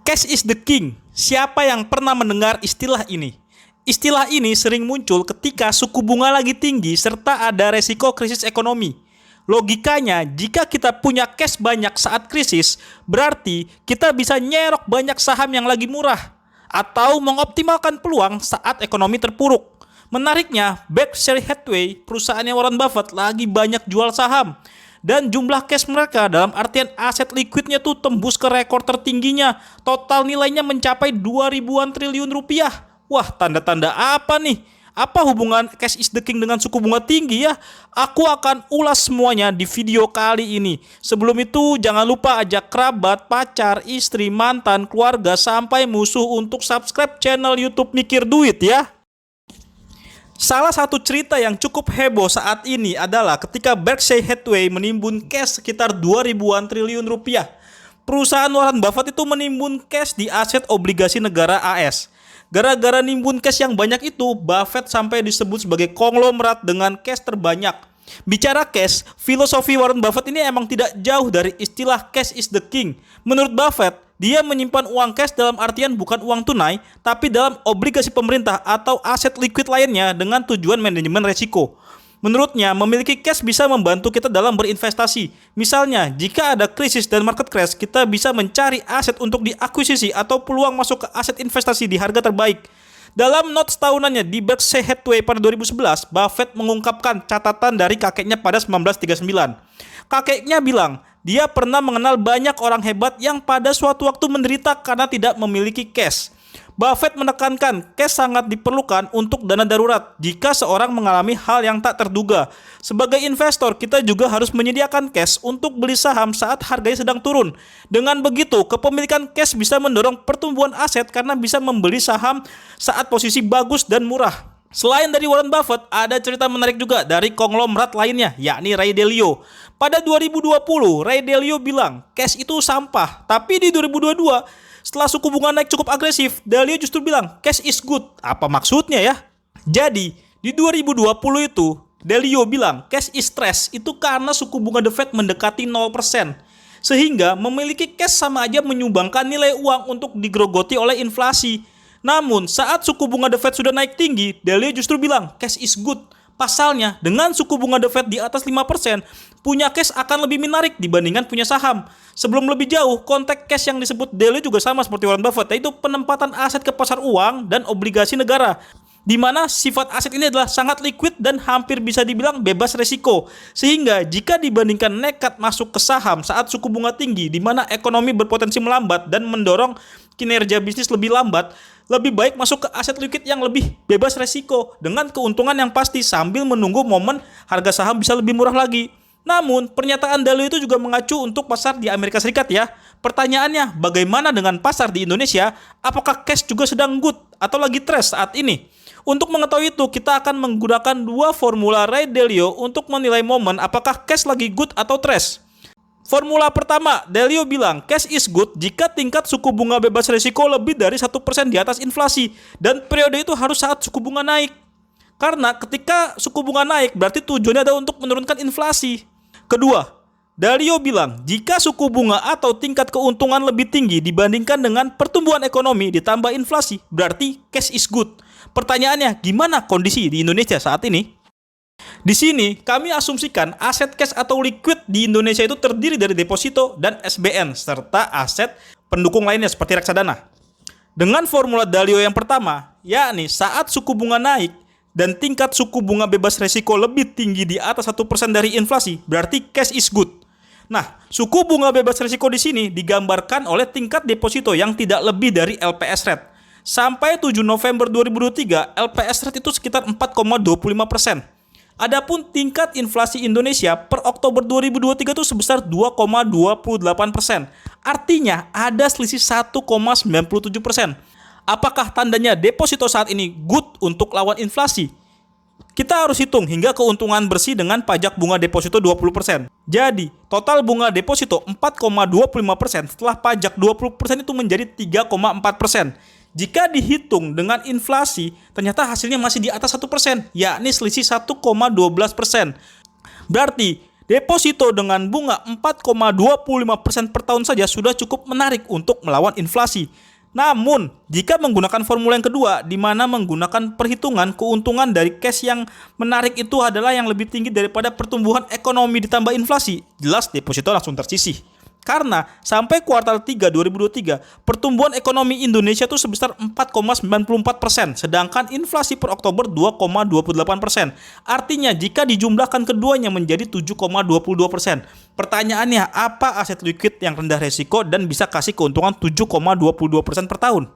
Cash is the king. Siapa yang pernah mendengar istilah ini? Istilah ini sering muncul ketika suku bunga lagi tinggi serta ada resiko krisis ekonomi. Logikanya, jika kita punya cash banyak saat krisis, berarti kita bisa nyerok banyak saham yang lagi murah atau mengoptimalkan peluang saat ekonomi terpuruk. Menariknya, Berkshire Hathaway, perusahaannya Warren Buffett, lagi banyak jual saham. Dan jumlah cash mereka dalam artian aset liquidnya tuh tembus ke rekor tertingginya. Total nilainya mencapai 2 ribuan triliun rupiah. Wah, tanda-tanda apa nih? Apa hubungan cash is the king dengan suku bunga tinggi ya? Aku akan ulas semuanya di video kali ini. Sebelum itu, jangan lupa ajak kerabat, pacar, istri, mantan, keluarga, sampai musuh untuk subscribe channel YouTube Mikir Duit ya. Salah satu cerita yang cukup heboh saat ini adalah ketika Berkshire Hathaway menimbun cash sekitar 2 ribuan triliun rupiah. Perusahaan Warren Buffett itu menimbun cash di aset obligasi negara AS. Gara-gara nimbun cash yang banyak itu, Buffett sampai disebut sebagai konglomerat dengan cash terbanyak. Bicara cash, filosofi Warren Buffett ini emang tidak jauh dari istilah cash is the king. Menurut Buffett, dia menyimpan uang cash dalam artian bukan uang tunai, tapi dalam obligasi pemerintah atau aset liquid lainnya dengan tujuan manajemen resiko. Menurutnya, memiliki cash bisa membantu kita dalam berinvestasi. Misalnya, jika ada krisis dan market crash, kita bisa mencari aset untuk diakuisisi atau peluang masuk ke aset investasi di harga terbaik. Dalam notes tahunannya di Berkshire Hathaway pada 2011, Buffett mengungkapkan catatan dari kakeknya pada 1939. Kakeknya bilang, dia pernah mengenal banyak orang hebat yang pada suatu waktu menderita karena tidak memiliki cash. Buffett menekankan cash sangat diperlukan untuk dana darurat jika seorang mengalami hal yang tak terduga. Sebagai investor, kita juga harus menyediakan cash untuk beli saham saat harganya sedang turun. Dengan begitu, kepemilikan cash bisa mendorong pertumbuhan aset karena bisa membeli saham saat posisi bagus dan murah. Selain dari Warren Buffett, ada cerita menarik juga dari konglomerat lainnya, yakni Ray Dalio. Pada 2020, Ray Dalio bilang, cash itu sampah. Tapi di 2022, setelah suku bunga naik cukup agresif, Dalio justru bilang, cash is good. Apa maksudnya ya? Jadi, di 2020 itu, Dalio bilang, cash is stress itu karena suku bunga The Fed mendekati 0%. Sehingga memiliki cash sama aja menyumbangkan nilai uang untuk digerogoti oleh inflasi. Namun, saat suku bunga The Fed sudah naik tinggi, Dalio justru bilang, cash is good. Pasalnya, dengan suku bunga The Fed di atas 5%, punya cash akan lebih menarik dibandingkan punya saham. Sebelum lebih jauh, konteks cash yang disebut Dalio juga sama seperti Warren Buffett, yaitu penempatan aset ke pasar uang dan obligasi negara, di mana sifat aset ini adalah sangat liquid dan hampir bisa dibilang bebas resiko. Sehingga jika dibandingkan nekat masuk ke saham saat suku bunga tinggi, di mana ekonomi berpotensi melambat dan mendorong kinerja bisnis lebih lambat, lebih baik masuk ke aset liquid yang lebih bebas resiko dengan keuntungan yang pasti sambil menunggu momen harga saham bisa lebih murah lagi. Namun, pernyataan Dalio itu juga mengacu untuk pasar di Amerika Serikat ya. Pertanyaannya, bagaimana dengan pasar di Indonesia? Apakah cash juga sedang good atau lagi trash saat ini? Untuk mengetahui itu, kita akan menggunakan dua formula Ray Dalio untuk menilai momen apakah cash lagi good atau trash. Formula pertama, Dalio bilang cash is good jika tingkat suku bunga bebas risiko lebih dari 1% di atas inflasi. Dan periode itu harus saat suku bunga naik. Karena ketika suku bunga naik berarti tujuannya adalah untuk menurunkan inflasi. Kedua, Dalio bilang jika suku bunga atau tingkat keuntungan lebih tinggi dibandingkan dengan pertumbuhan ekonomi ditambah inflasi, berarti cash is good. Pertanyaannya, gimana kondisi di Indonesia saat ini? Di sini, kami asumsikan aset cash atau liquid di Indonesia itu terdiri dari deposito dan SBN, serta aset pendukung lainnya seperti reksadana. Dengan formula Dalio yang pertama, yakni saat suku bunga naik dan tingkat suku bunga bebas resiko lebih tinggi di atas 1% dari inflasi, berarti cash is good. Nah, suku bunga bebas resiko di sini digambarkan oleh tingkat deposito yang tidak lebih dari LPS rate. Sampai 7 November 2023, LPS rate itu sekitar 4,25%. Adapun tingkat inflasi Indonesia per Oktober 2023 itu sebesar 2,28%. Artinya ada selisih 1,97%. Apakah tandanya deposito saat ini good untuk lawan inflasi? Kita harus hitung hingga keuntungan bersih dengan pajak bunga deposito 20%. Jadi, total bunga deposito 4,25% setelah pajak 20% itu menjadi 3,4%. Jika dihitung dengan inflasi, ternyata hasilnya masih di atas 1%, yakni selisih 1,12%. Berarti, Deposito dengan bunga 4,25% per tahun saja sudah cukup menarik untuk melawan inflasi. Namun, jika menggunakan formula yang kedua, di mana menggunakan perhitungan keuntungan dari cash yang menarik itu adalah yang lebih tinggi daripada pertumbuhan ekonomi ditambah inflasi, jelas deposito langsung tersisih. Karena sampai kuartal 3 2023, pertumbuhan ekonomi Indonesia itu sebesar 4,94%, sedangkan inflasi per Oktober 2,28%. Artinya jika dijumlahkan keduanya menjadi 7,22%. Pertanyaannya, apa aset liquid yang rendah resiko dan bisa kasih keuntungan 7,22% per tahun?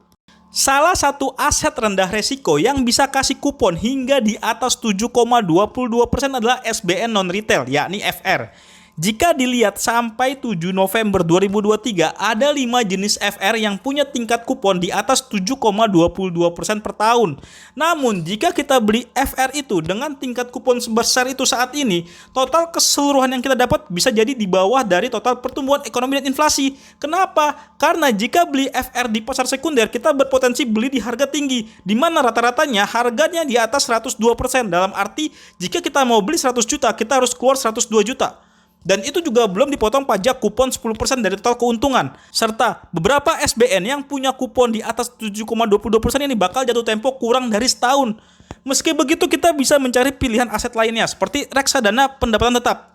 Salah satu aset rendah resiko yang bisa kasih kupon hingga di atas 7,22% adalah SBN non-retail, yakni FR. Jika dilihat sampai 7 November 2023, ada 5 jenis FR yang punya tingkat kupon di atas 7,22% per tahun. Namun, jika kita beli FR itu dengan tingkat kupon sebesar itu saat ini, total keseluruhan yang kita dapat bisa jadi di bawah dari total pertumbuhan ekonomi dan inflasi. Kenapa? Karena jika beli FR di pasar sekunder, kita berpotensi beli di harga tinggi, di mana rata-ratanya harganya di atas 102%. Dalam arti, jika kita mau beli 100 juta, kita harus keluar 102 juta. Dan itu juga belum dipotong pajak kupon 10% dari total keuntungan. Serta beberapa SBN yang punya kupon di atas 7,22% ini bakal jatuh tempo kurang dari setahun. Meski begitu, kita bisa mencari pilihan aset lainnya seperti reksadana pendapatan tetap.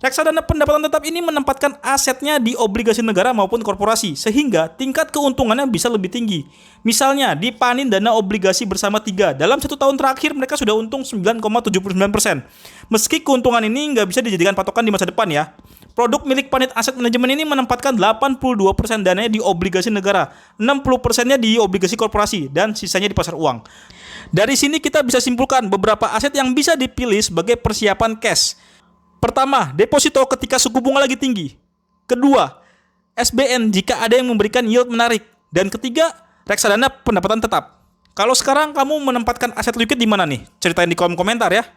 Reksadana pendapatan tetap ini menempatkan asetnya di obligasi negara maupun korporasi, sehingga tingkat keuntungannya bisa lebih tinggi. Misalnya, di Panin Dana Obligasi Bersama 3, dalam 1 tahun terakhir mereka sudah untung 9,79%. Meski keuntungan ini nggak bisa dijadikan patokan di masa depan ya. Produk milik Panit Asset Management ini menempatkan 82% dananya di obligasi negara, 60%-nya di obligasi korporasi, dan sisanya di pasar uang. Dari sini kita bisa simpulkan beberapa aset yang bisa dipilih sebagai persiapan cash. Pertama, deposito ketika suku bunga lagi tinggi. Kedua, SBN jika ada yang memberikan yield menarik. Dan ketiga, reksadana pendapatan tetap. Kalau sekarang kamu menempatkan aset liquid di mana nih? Ceritain di kolom komentar ya.